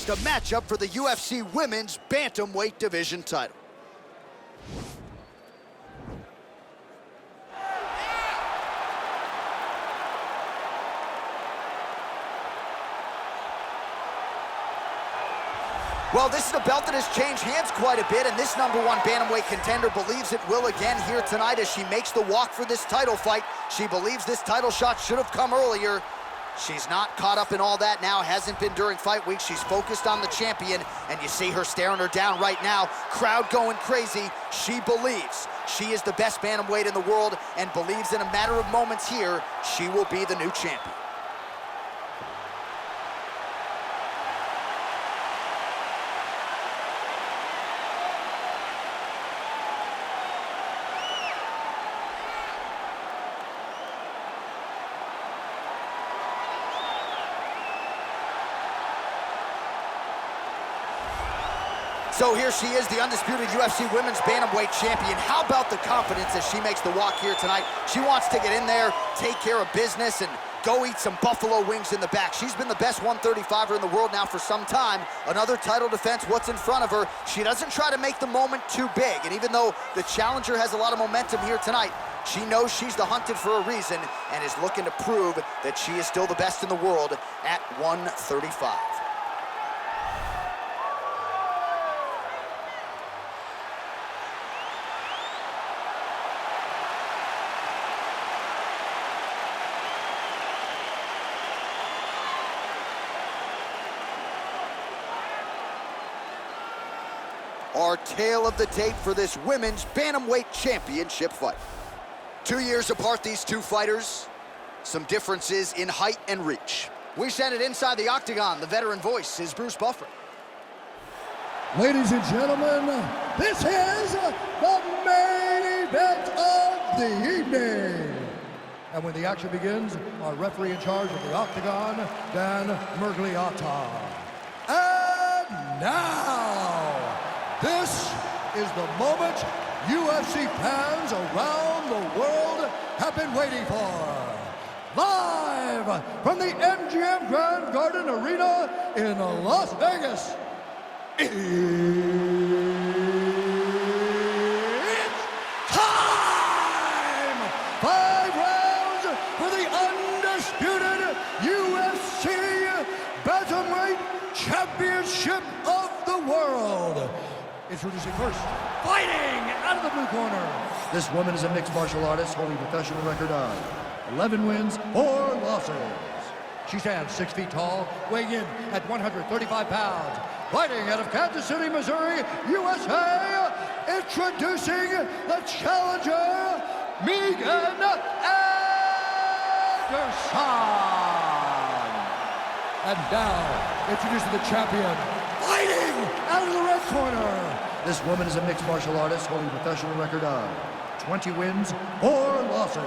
a matchup for the UFC Women's Bantamweight Division title. Well, this is a belt that has changed hands quite a bit, and this #1 bantamweight contender believes it will again here tonight as she makes the walk for this title fight. She believes this title shot should have come earlier. She's not caught up in all that now, hasn't been during fight week. She's focused on the champion, and you see her staring her down right now. Crowd going crazy. She believes she is the best bantamweight in the world and believes in a matter of moments here, she will be the new champion. So here she is, the undisputed UFC Women's Bantamweight Champion. How about the confidence as she makes the walk here tonight? She wants to get in there, take care of business, and go eat some buffalo wings in the back. She's been the best 135er in the world now for some time. Another title defense, what's in front of her? She doesn't try to make the moment too big. And even though the challenger has a lot of momentum here tonight, she knows she's the hunted for a reason and is looking to prove that she is still the best in the world at 135. Our tale of the tape for this Women's Bantamweight Championship fight. 2 years apart, these two fighters. Some differences in height and reach. We send it inside the octagon. The veteran voice is Bruce Buffer. Ladies and gentlemen, this is the main event of the evening. And when the action begins, our referee in charge of the octagon, Dan Mergliata. And now, this is the moment UFC fans around the world have been waiting for. Live from the MGM Grand Garden Arena in Las Vegas, it's time! 5 rounds for the undisputed UFC Bantamweight Championship of the world. Introducing first, fighting out of the blue corner. This woman is a mixed martial artist holding a professional record of 11 wins, 4 losses. She stands 6 feet tall, weighing in at 135 pounds. Fighting out of Kansas City, Missouri, USA, introducing the challenger, Megan Anderson. And now, introducing the champion, fighting out of the red corner. This woman is a mixed martial artist holding a professional record of 20 wins, 4 losses.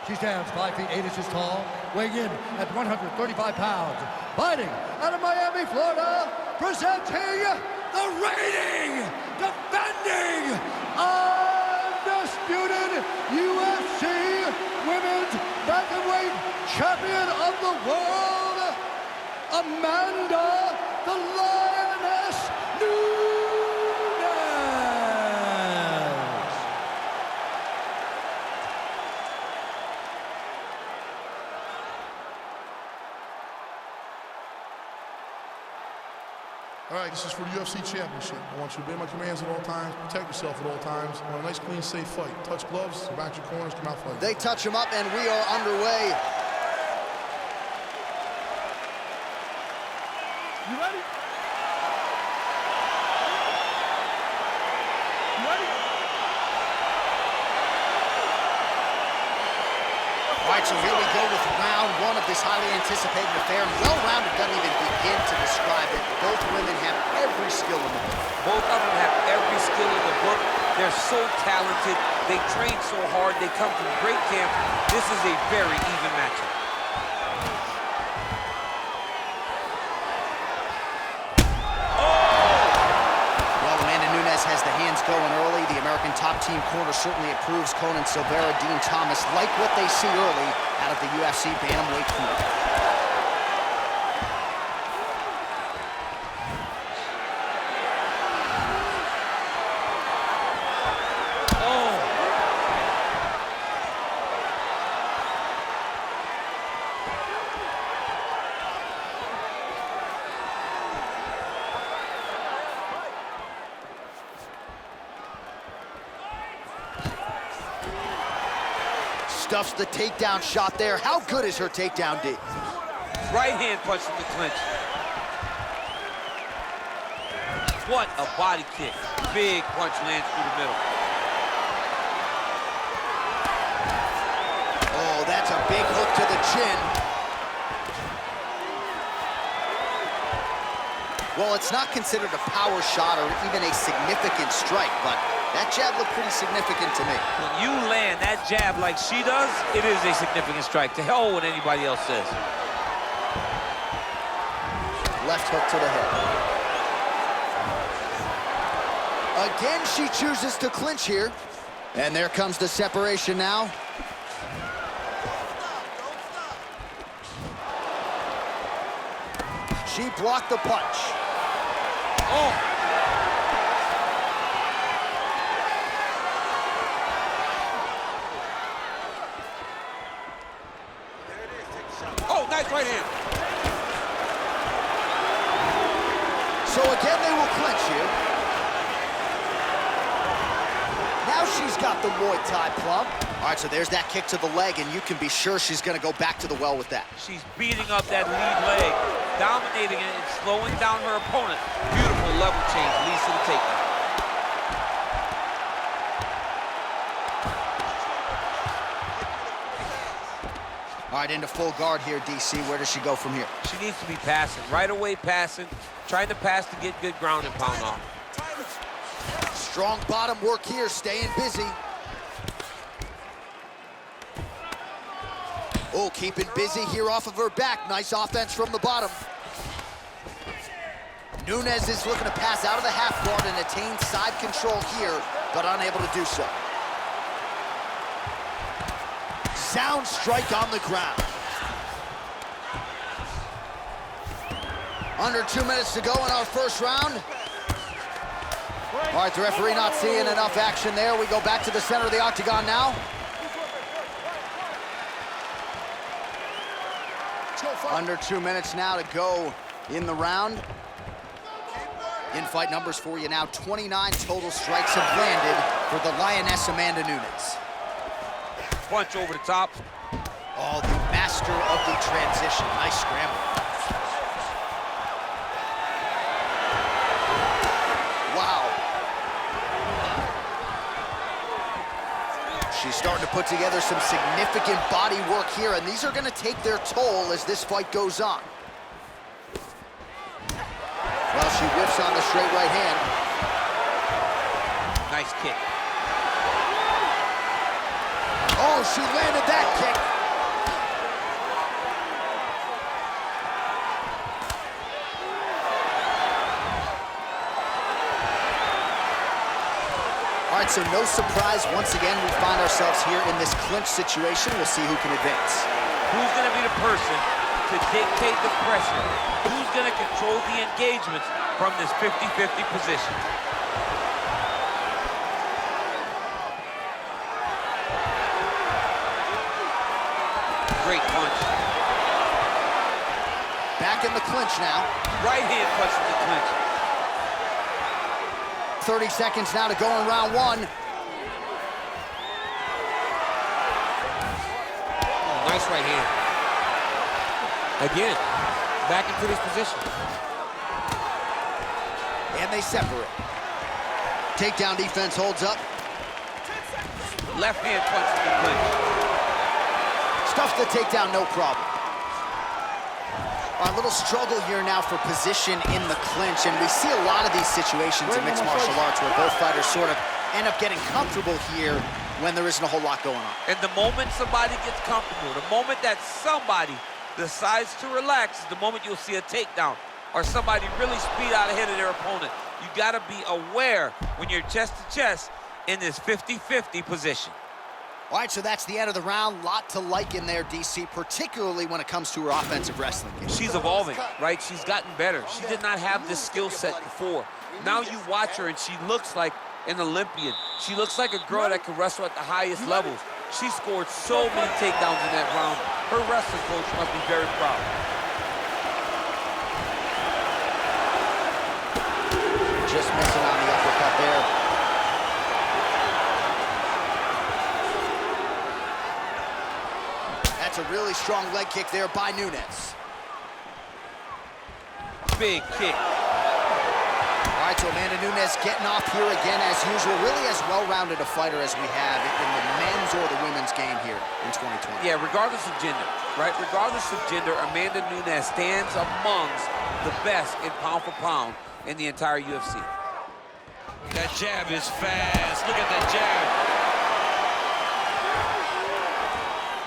She stands 5 feet 8 inches tall, weighing in at 135 pounds. Fighting out of Miami, Florida, presenting the reigning, defending, undisputed UFC Women's Bantamweight Champion of the world, Amanda the Lioness Nunes. All right, this is for the UFC Championship. I want you to obey my commands at all times, protect yourself at all times. I want a nice, clean, safe fight. Touch gloves, back your corners, come out fighting. They touch him up, and we are underway. You ready? You ready? All right, so here we go with round 1 of this highly anticipated affair. Well-rounded doesn't even begin to describe it. Both women have every skill in the book. Both of them have every skill in the book. They're so talented. They train so hard. They come from great camp. This is a very even matchup. Well, Amanda Nunes has the hands going early. The American top team corner certainly approves. Conan Silveira, Dean Thomas like what they see early out of the UFC Bantamweight corner. Stuffs the takedown shot there. How good is her takedown, D? Right hand punch from the clinch. What a body kick. Big punch lands through the middle. Oh, that's a big hook to the chin. Well, it's not considered a power shot or even a significant strike, but that jab looked pretty significant to me. When you land that jab like she does, it is a significant strike. To hell with what anybody else says. Left hook to the head. Again, she chooses to clinch here. And there comes the separation now. She blocked the punch. Oh! Oh, nice right hand. So again, they will clinch here. Now she's got the Muay Thai plum. All right, so there's that kick to the leg, and you can be sure she's gonna go back to the well with that. She's beating up that lead leg, dominating it and slowing down her opponent. Beautiful level change, leads to the takedown. All right, into full guard here, DC. Where does she go from here? She needs to be passing, right away passing, trying to pass to get good ground and pound off. Strong bottom work here, staying busy. Oh, keeping busy here off of her back. Nice offense from the bottom. Nunes is looking to pass out of the half guard and attain side control here, but unable to do so. Sound strike on the ground. Under 2 minutes to go in our first round. All right, the referee not seeing enough action there. We go back to the center of the octagon now. Under 2 minutes now to go in the round. In-fight numbers for you now. 29 total strikes have landed for the Lioness Amanda Nunes. Punch over the top. Oh, the master of the transition. Nice scramble. Wow. She's starting to put together some significant body work here, and these are going to take their toll as this fight goes on. Well, she whips on the straight right hand. Nice kick. Oh, she landed that kick. All right, so no surprise. Once again, we find ourselves here in this clinch situation. We'll see who can advance. Who's going to be the person to dictate the pressure? Who's going to control the engagements from this 50-50 position? Great punch. Back in the clinch now. Right hand punch in the clinch. 30 seconds now to go in round one. Oh, nice right hand. Again, back into this position. And they separate. Takedown defense holds up. Left hand punch in the clinch. Stuffs the takedown, no problem. A little struggle here now for position in the clinch, and we see a lot of these situations in mixed martial arts where both fighters sort of end up getting comfortable here when there isn't a whole lot going on. And the moment somebody gets comfortable, the moment that somebody decides to relax, is the moment you'll see a takedown or somebody really speed out ahead of their opponent. You gotta be aware when you're chest to chest in this 50-50 position. All right, so that's the end of the round. Lot to like in there, DC, particularly when it comes to her offensive wrestling game. She's evolving, right? She's gotten better. She did not have this skill set before. Now you watch her and she looks like an Olympian. She looks like a girl that can wrestle at the highest levels. She scored so many takedowns in that round. Her wrestling coach must be very proud. Just missing on the uppercut there. really strong leg kick there by Nunes. Big kick. All right, so Amanda Nunes getting off here again as usual. Really as well-rounded a fighter as we have in the men's or the women's game here in 2020. Yeah, regardless of gender, right? Regardless of gender, Amanda Nunes stands amongst the best in pound for pound in the entire UFC. That jab is fast. Look at that jab.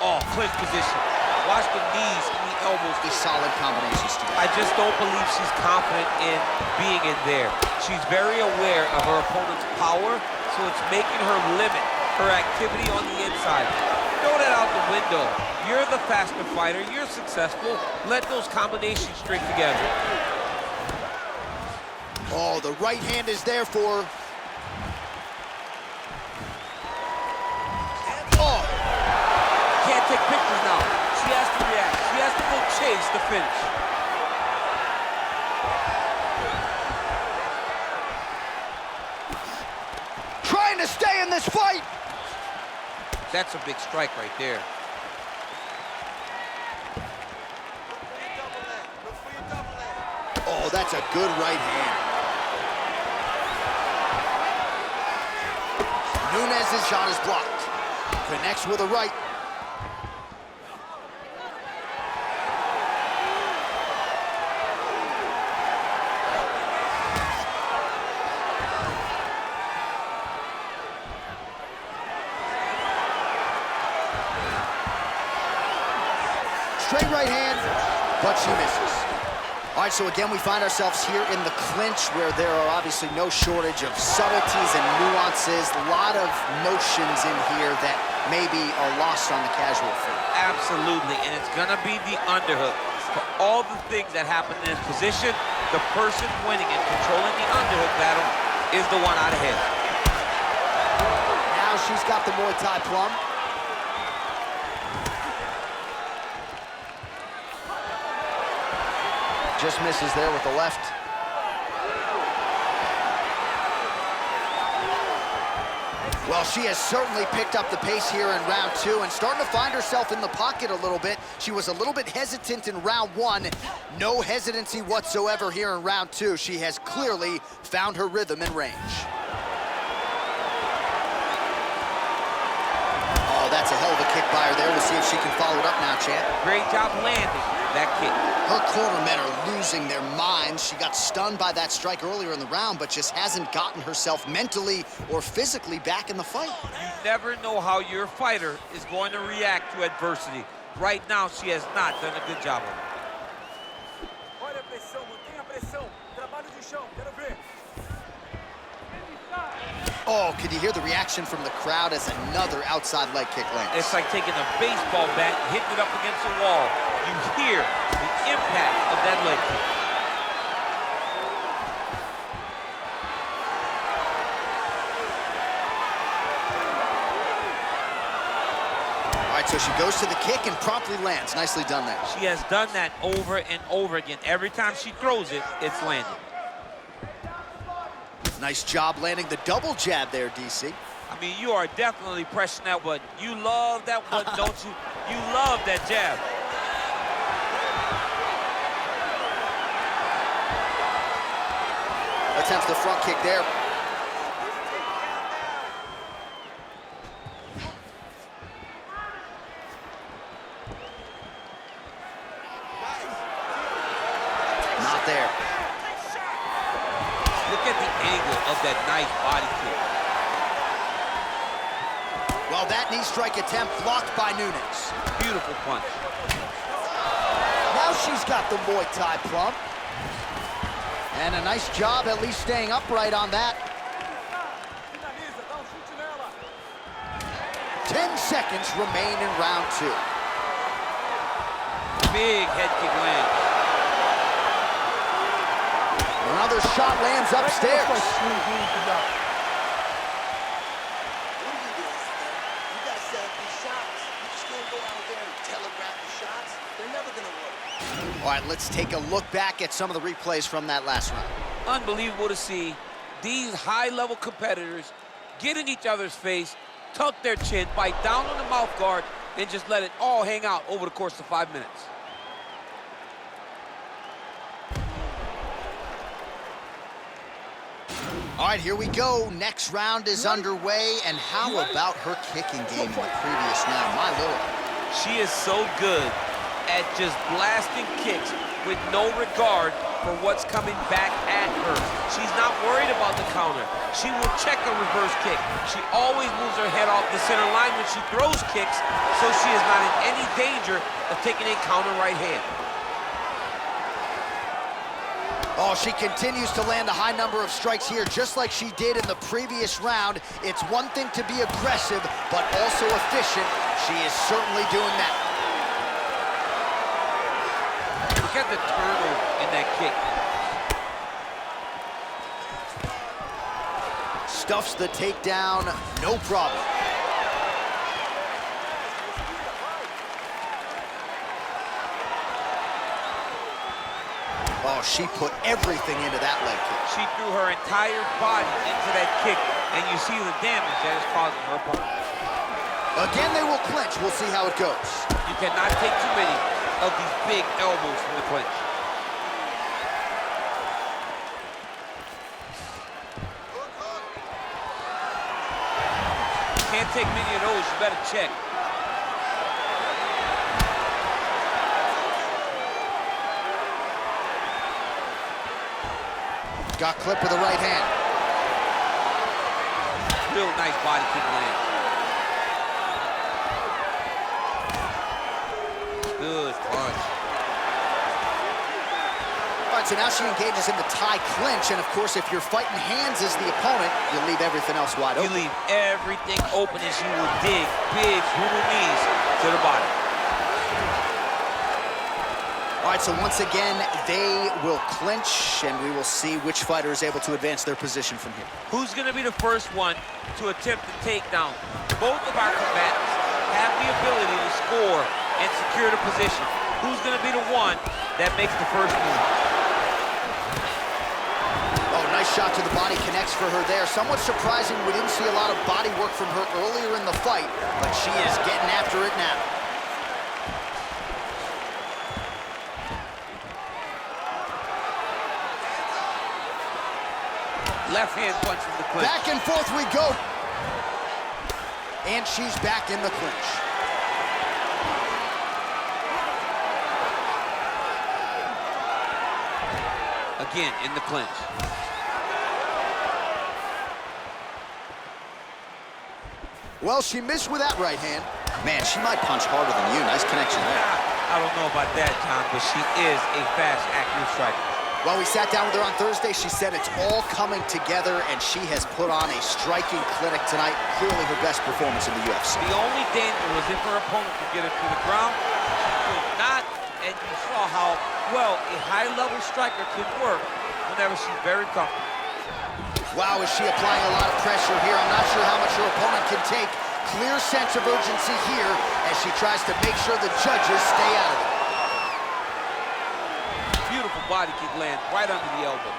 Oh, clinch position. Watch the knees and the elbows. A solid combination, Steve. I just don't believe she's confident in being in there. She's very aware of her opponent's power, so it's making her limit her activity on the inside. Throw that out the window. You're the faster fighter. You're successful. Let those combinations string together. Oh, the right hand is there for her. Oh! Can't take pictures now. She has to react. She has to go chase the finish. Trying to stay in this fight. That's a big strike right there. Oh, that's a good right hand. Nunes' shot is blocked. Connects with a right. Straight right hand, but she misses. All right, so again, we find ourselves here in the clinch where there are obviously no shortage of subtleties and nuances, a lot of motions in here that maybe are lost on the casual fan. Absolutely, and it's gonna be the underhook. For all the things that happen in this position, the person winning and controlling the underhook battle is the one out ahead. Now she's got the Muay Thai plum. Just misses there with the left. Well, she has certainly picked up the pace here in round two and starting to find herself in the pocket a little bit. She was a little bit hesitant in round one. No hesitancy whatsoever here in round two. She has clearly found her rhythm and range. Oh, that's a hell of a kick by her there. We'll see if she can follow it up now, champ. Great job landing that kick. Her cornermen are losing their minds. She got stunned by that strike earlier in the round, but just hasn't gotten herself mentally or physically back in the fight. You never know how your fighter is going to react to adversity. Right now, she has not done a good job of it. Olha a pressão, mantenha a pressão. Trabalho de chão, quero ver. Oh, could you hear the reaction from the crowd as another outside leg kick lands? It's like taking a baseball bat, hitting it up against the wall. You hear the impact of that leg kick. All right, so she goes to the kick and promptly lands. Nicely done there. She has done that over and over again. Every time she throws it, it's landing. Nice job landing the double jab there, DC. I mean, you are definitely pressing that button. You love that button, don't you? You love that jab. Attempts the front kick there. Not there. Look at the angle of that nice body kick. Well, that knee strike attempt blocked by Nunes. Beautiful punch. Now she's got the Muay Thai plum. And a nice job at least staying upright on that. Finaliza, dá chute nela. 10 seconds remain in round two. Big head kick lands. Another shot lands upstairs. All right, let's take a look back at some of the replays from that last round. Unbelievable to see these high-level competitors get in each other's face, tuck their chin, bite down on the mouth guard, and just let it all hang out over the course of 5 minutes. All right, here we go. Next round is underway, and how about her kicking game in the previous round? My Lord. She is so good at just blasting kicks with no regard for what's coming back at her. She's not worried about the counter. She will check a reverse kick. She always moves her head off the center line when she throws kicks, so she is not in any danger of taking a counter right hand. Oh, she continues to land a high number of strikes here, just like she did in the previous round. It's one thing to be aggressive, but also efficient. She is certainly doing that. Look at the turtle in that kick. Stuffs the takedown, no problem. Oh, she put everything into that leg kick. She threw her entire body into that kick, and you see the damage that is causing her opponent. Again, they will clinch. We'll see how it goes. You cannot take too many of these big elbows from the clinch. You can't take many of those. You better check. Got clipped with the right hand. Real nice body kick land. Good punch. All right, so now she engages in the tie clinch, and of course, if you're fighting hands as the opponent, you leave everything else wide open. You leave everything open as you will dig big, brutal knees to the body. All right, so once again, they will clinch, and we will see which fighter is able to advance their position from here. Who's going to be the first one to attempt the takedown? Both of our combatants have the ability to score and secure the position. Who's going to be the one that makes the first move? Oh, nice shot to the body, connects for her there. Somewhat surprising, we didn't see a lot of body work from her earlier in the fight, but she is getting after it now. Left hand punch from the clinch. Back and forth we go. And she's back in the clinch. Again, in the clinch. Well, she missed with that right hand. Man, she might punch harder than you. Nice connection there. I don't know about that, John, but she is a fast, accurate striker. While we sat down with her on Thursday, she said it's all coming together, and she has put on a striking clinic tonight. Clearly her best performance in the UFC. The only danger was if her opponent could get her to the ground. She could not, and you saw how well a high-level striker can work whenever she's very comfortable. Wow, is she applying a lot of pressure here? I'm not sure how much her opponent can take. Clear sense of urgency here as she tries to make sure the judges stay out of it. Beautiful body kick lands right under the elbow.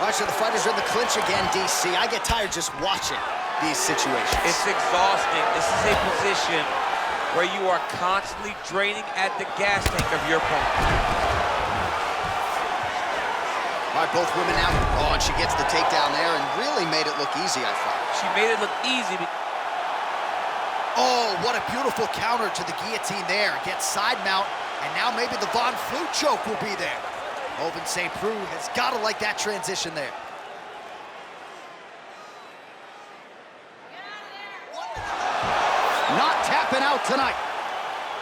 All right, so the fighters are in the clinch again, DC. I get tired just watching these situations. It's exhausting. This is a position where you are constantly draining at the gas tank of your opponent. All right, both women now. Oh, and she gets the takedown there and really made it look easy, I thought. She made it look easy. Oh, what a beautiful counter to the guillotine there. Gets side mount, and now maybe the Von Flue choke will be there. Oven St. Preux has got to like that transition there. Not tapping out tonight.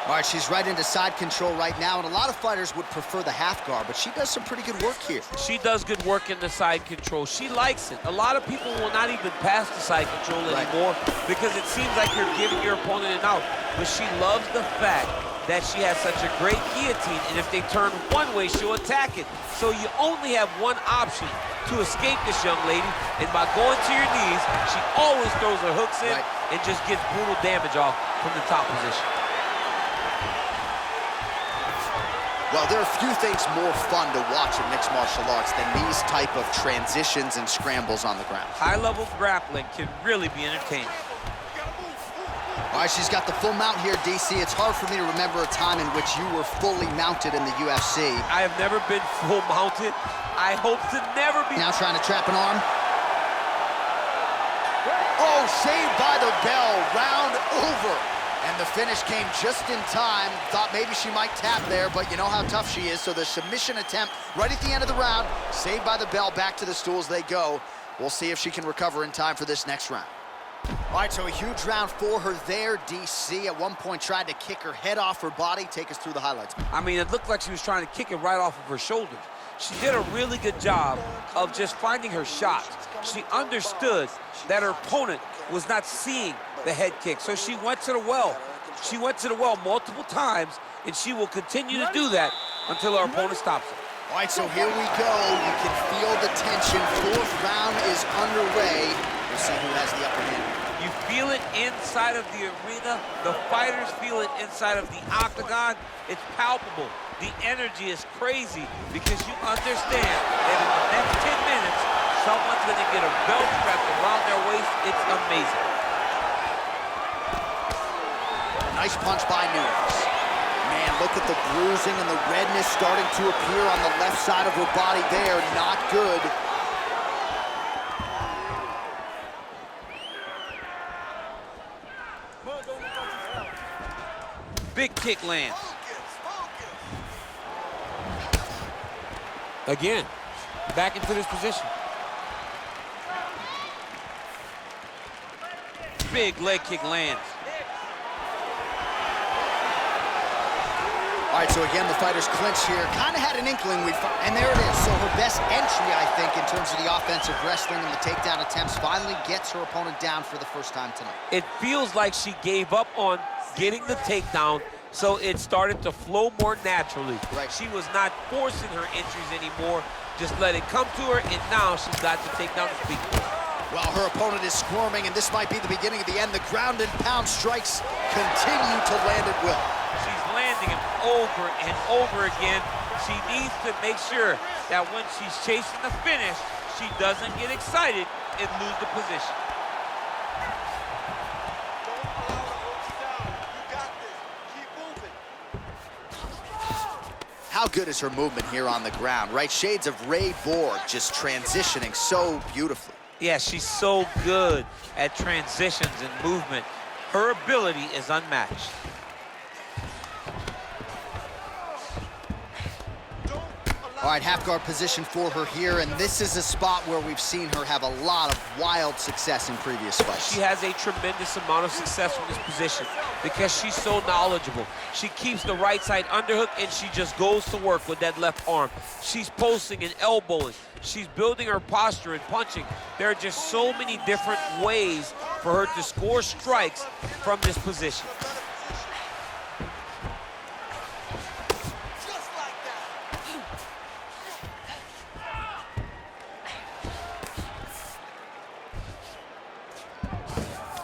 All right, she's right into side control right now, and a lot of fighters would prefer the half guard, but she does some pretty good work here. She does good work in the side control. She likes it. A lot of people will not even pass the side control anymore because it seems like you're giving your opponent an out. But she loves the fact that she has such a great guillotine, and if they turn one way, she'll attack it. So you only have one option to escape this young lady, and by going to your knees, she always throws her hooks in and just gets brutal damage off from the top position. Well, there are few things more fun to watch in mixed martial arts than these type of transitions and scrambles on the ground. High-level grappling can really be entertaining. All right, she's got the full mount here, DC. It's hard for me to remember a time in which you were fully mounted in the UFC. I have never been full mounted. I hope to never be. Now trying to trap an arm. Oh, saved by the bell, round over. And the finish came just in time. Thought maybe she might tap there, but you know how tough she is. So the submission attempt right at the end of the round, saved by the bell, back to the stools they go. We'll see if she can recover in time for this next round. All right, so a huge round for her there, DC. At one point tried to kick her head off her body. Take us through the highlights. I mean, it looked like she was trying to kick it right off of her shoulders. She did a really good job of just finding her shots. She understood that her opponent was not seeing the head kick, so she went to the well. She went to the well multiple times, and she will continue to do that until her opponent stops her. All right, so here we go. You can feel the tension. Fourth round is underway. We'll see who has the upper hand. You feel it inside of the arena. The fighters feel it inside of the octagon. It's palpable. The energy is crazy because you understand that in the next 10 minutes, someone's going to get a belt wrapped around their waist. It's amazing. Nice punch by Nunes. Man, look at the bruising and the redness starting to appear on the left side of her body there. Not good. Big kick lands. Again, back into this position. Big leg kick lands. All right, so again, the fighters clinch here. Kind of had an inkling, and there it is. So her best entry, I think, in terms of the offensive wrestling and the takedown attempts, finally gets her opponent down for the first time tonight. It feels like she gave up on getting the takedown, so it started to flow more naturally. Right. She was not forcing her entries anymore, just let it come to her, and now she's got the takedown to speak for. Well, her opponent is squirming, and this might be the beginning of the end. The ground and pound strikes continue to land at will. She's landing them over and over again. She needs to make sure that when she's chasing the finish, she doesn't get excited and lose the position. How good is her movement here on the ground, right? Shades of Ray Borg, just transitioning so beautifully. Yeah, she's so good at transitions and movement. Her ability is unmatched. All right, half guard position for her here, and this is a spot where we've seen her have a lot of wild success in previous fights. She has a tremendous amount of success from this position because she's so knowledgeable. She keeps the right side underhook, and she just goes to work with that left arm. She's posting and elbowing. She's building her posture and punching. There are just so many different ways for her to score strikes from this position.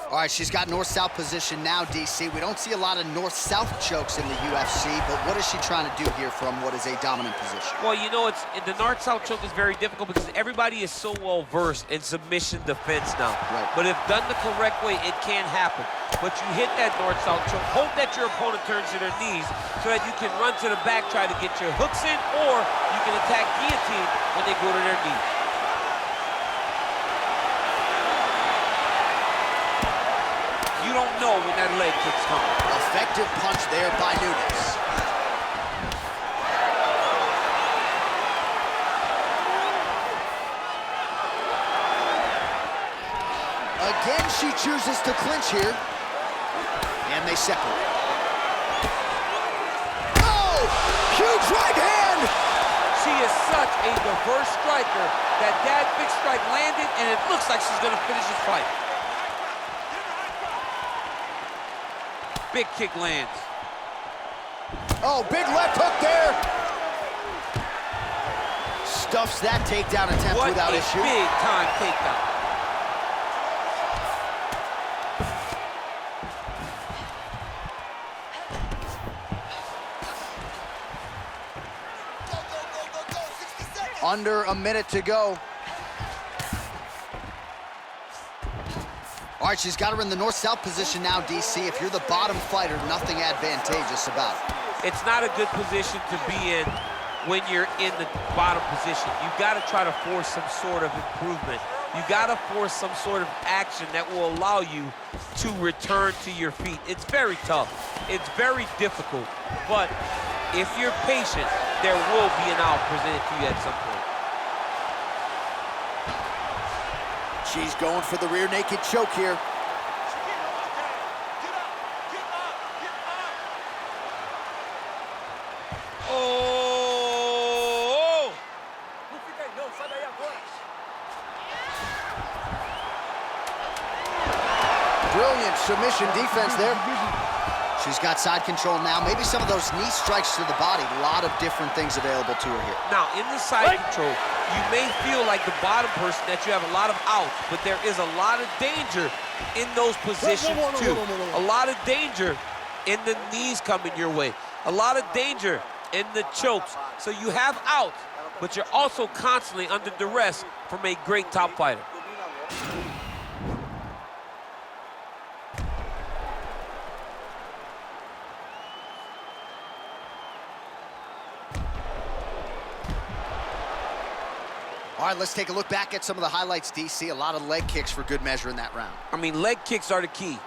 All right, she's got north-south position now, DC. We don't see a lot of north-south chokes in the UFC, but what is she trying to do here from what is a dominant position? Well, you know, the north-south choke is very difficult because everybody is so well-versed in submission defense now. Right. But if done the correct way, it can happen. But you hit that north-south choke, hope that your opponent turns to their knees so that you can run to the back, try to get your hooks in, or you can attack guillotine when they go to their knees. You don't know when that leg kick's coming. Effective punch there by Nunes. Again, she chooses to clinch here. And they separate. Oh! Huge right hand! She is such a diverse striker that big strike landed, and it looks like she's going to finish this fight. Big kick lands. Oh, big left hook there. Stuffs that takedown attempt without issue. What a big-time takedown. Under a minute to go. All All right, she's got her in the north-south position now, DC. If you're the bottom fighter, nothing advantageous about it. It's not a good position to be in when you're in the bottom position. You've got to try to force some sort of improvement. You got to force some sort of action that will allow you to return to your feet. It's very tough. It's very difficult. But if you're patient, there will be an out presented to you at some point. She's going for the rear naked choke here. Oh! Não fica aí não, sai daí agora. Brilliant submission defense there. She's got side control now. Maybe some of those knee strikes to the body. A lot of different things available to her here. Now, in the side control, you may feel like the bottom person that you have a lot of outs, but there is a lot of danger in those positions too. A lot of danger in the knees coming your way. A lot of danger in the chokes. So you have outs, but you're also constantly under duress from a great top fighter. All right, let's take a look back at some of the highlights, DC. A lot of leg kicks for good measure in that round. I mean, leg kicks are the key.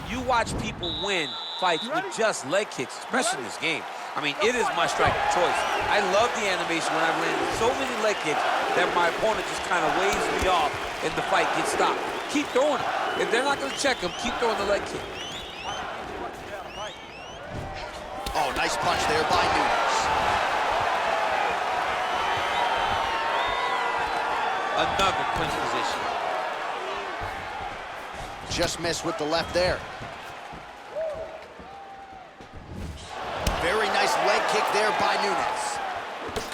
You watch people win fights with just leg kicks, especially in this game. I mean, it is my strike of choice. I love the animation when I've landed so many leg kicks that my opponent just kind of waves me off and the fight gets stopped. Keep throwing them. If they're not going to check them, keep throwing the leg kick. Oh, nice punch there by Nunes. Another clinch position. Just missed with the left there. Very nice leg kick there by Nunes.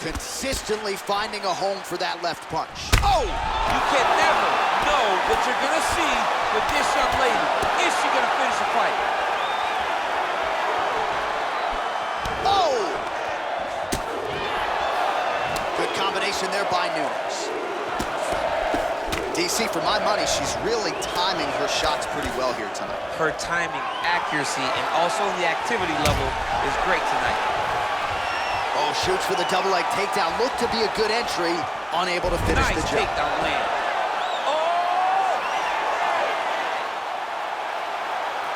Consistently finding a home for that left punch. Oh! You can never know what you're going to see with this young lady. Is she going to finish the fight? Oh! Good combination there by Nunes. DC, for my money, she's really timing her shots pretty well here tonight. Her timing, accuracy, and also the activity level is great tonight. Oh, shoots for the double leg takedown. Looked to be a good entry, unable to finish the Nice job. takedown land.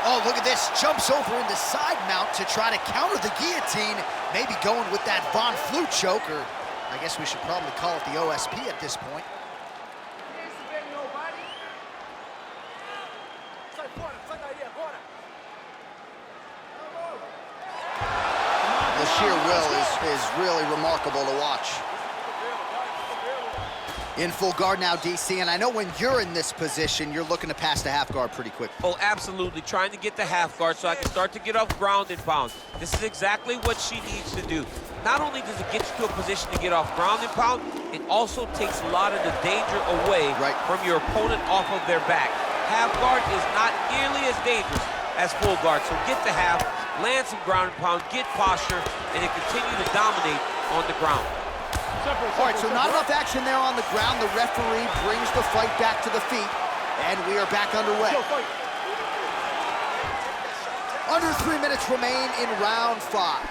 Oh, look at this. Jumps over into side mount to try to counter the guillotine. Maybe going with that Von Flue choke, or I guess we should probably call it the OSP at this point. Sai fora, sai daí agora. The sheer will is really remarkable to watch. In full guard now, DC, and I know when you're in this position, you're looking to pass the half guard pretty quick. Oh, absolutely. Trying to get the half guard so I can start to get off ground and pound. This is exactly what she needs to do. Not only does it get you to a position to get off ground and pound, it also takes a lot of the danger away from your opponent off of their back. Half guard is not nearly as dangerous as full guard, so get the half, land some ground and pound, get posture, and then continue to dominate on the ground. All right, so not enough action there on the ground. The referee brings the fight back to the feet, and we are back underway. Under 3 minutes remain in round 5.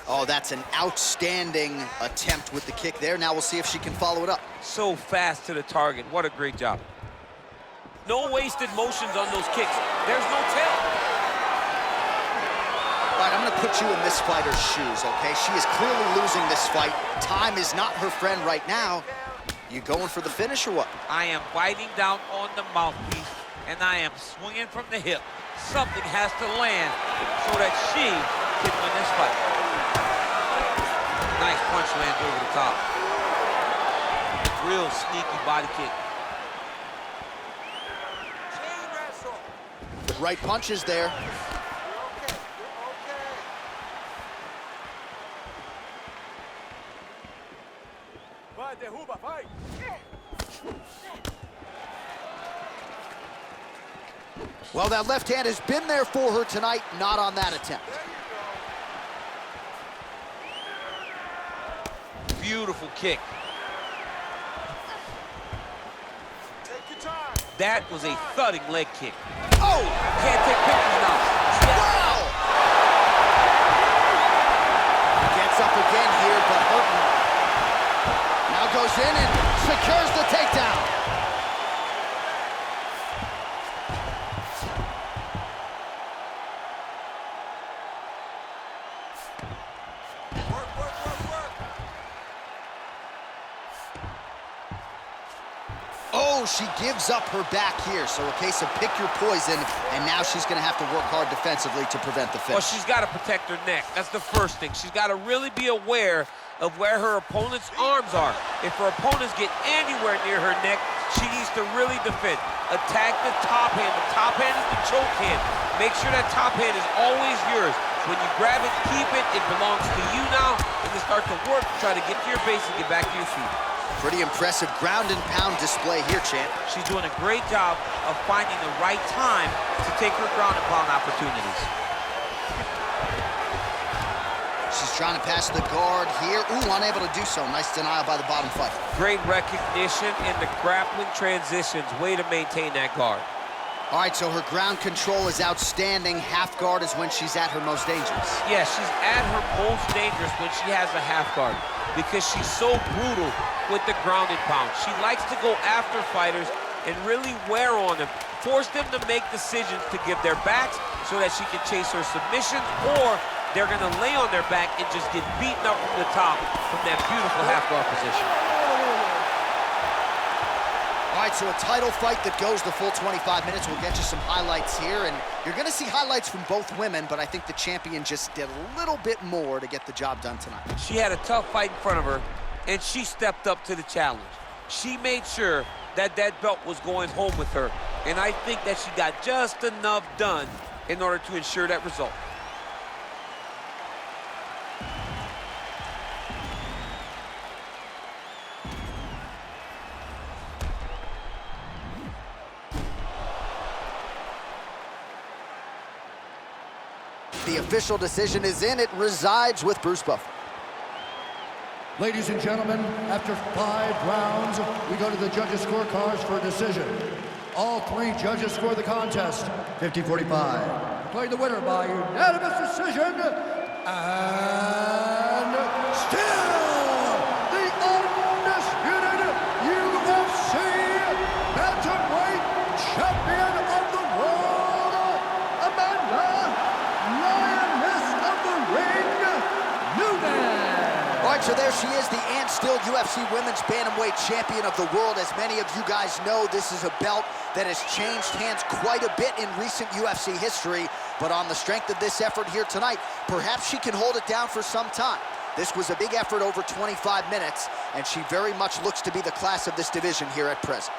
Oh, that's an outstanding attempt with the kick there. Now we'll see if she can follow it up. So fast to the target. What a great job. No wasted motions on those kicks. There's no tell. All right, I'm going to put you in this fighter's shoes, okay? She is clearly losing this fight. Time is not her friend right now. You going for the finish or what? I am biting down on the mouthpiece, and I am swinging from the hip. Something has to land so that she can win this fight. Nice punch lands over the top. Real sneaky body kick. Right punches there. Vai, derruba, vai. Well, that left hand has been there for her tonight, not on that attempt. Beautiful kick. That was a thudding leg kick. Oh! Can't take pictures now. Wow! Gets up again here, but hurting. Now goes in and secures the takedown. Oh, she gives up her back here. So a case of pick your poison, and now she's going to have to work hard defensively to prevent the finish. Well, she's got to protect her neck. That's the first thing. She's got to really be aware of where her opponent's arms are. If her opponents get anywhere near her neck, she needs to really defend. Attack the top hand. The top hand is the choke hand. Make sure that top hand is always yours. When you grab it, keep it. It belongs to you now. And then start to work to try to get to your base and get back to your feet. Pretty impressive ground and pound display here, champ. She's doing a great job of finding the right time to take her ground and pound opportunities. She's trying to pass the guard here. Ooh, unable to do so. Nice denial by the bottom fighter. Great recognition in the grappling transitions. Way to maintain that guard. All right, so her ground control is outstanding. Half guard is when she's at her most dangerous. Yeah, she's at her most dangerous when she has a half guard because she's so brutal with the ground and pound. She likes to go after fighters and really wear on them, force them to make decisions to give their backs so that she can chase her submissions, or they're gonna lay on their back and just get beaten up from the top from that beautiful half guard position. All right, so a title fight that goes the full 25 minutes. We'll get you some highlights here, and you're gonna see highlights from both women, but I think the champion just did a little bit more to get the job done tonight. She had a tough fight in front of her, and she stepped up to the challenge. She made sure that that belt was going home with her, and I think that she got just enough done in order to ensure that result. The official decision is in. It resides with Bruce Buffer. Ladies and gentlemen, after 5 rounds, we go to the judges' scorecards for a decision. All 3 judges score the contest 50-45. Declaring the winner by unanimous decision, and still the undisputed UFC bantamweight champion of the world, Amanda Lioness of the Ring, Nunes. All right, so there she is, the and still UFC Women's Bantamweight Champion of the world. As many of you guys know, this is a belt that has changed hands quite a bit in recent UFC history, but on the strength of this effort here tonight, perhaps she can hold it down for some time. This was a big effort over 25 minutes, and she very much looks to be the class of this division here at present.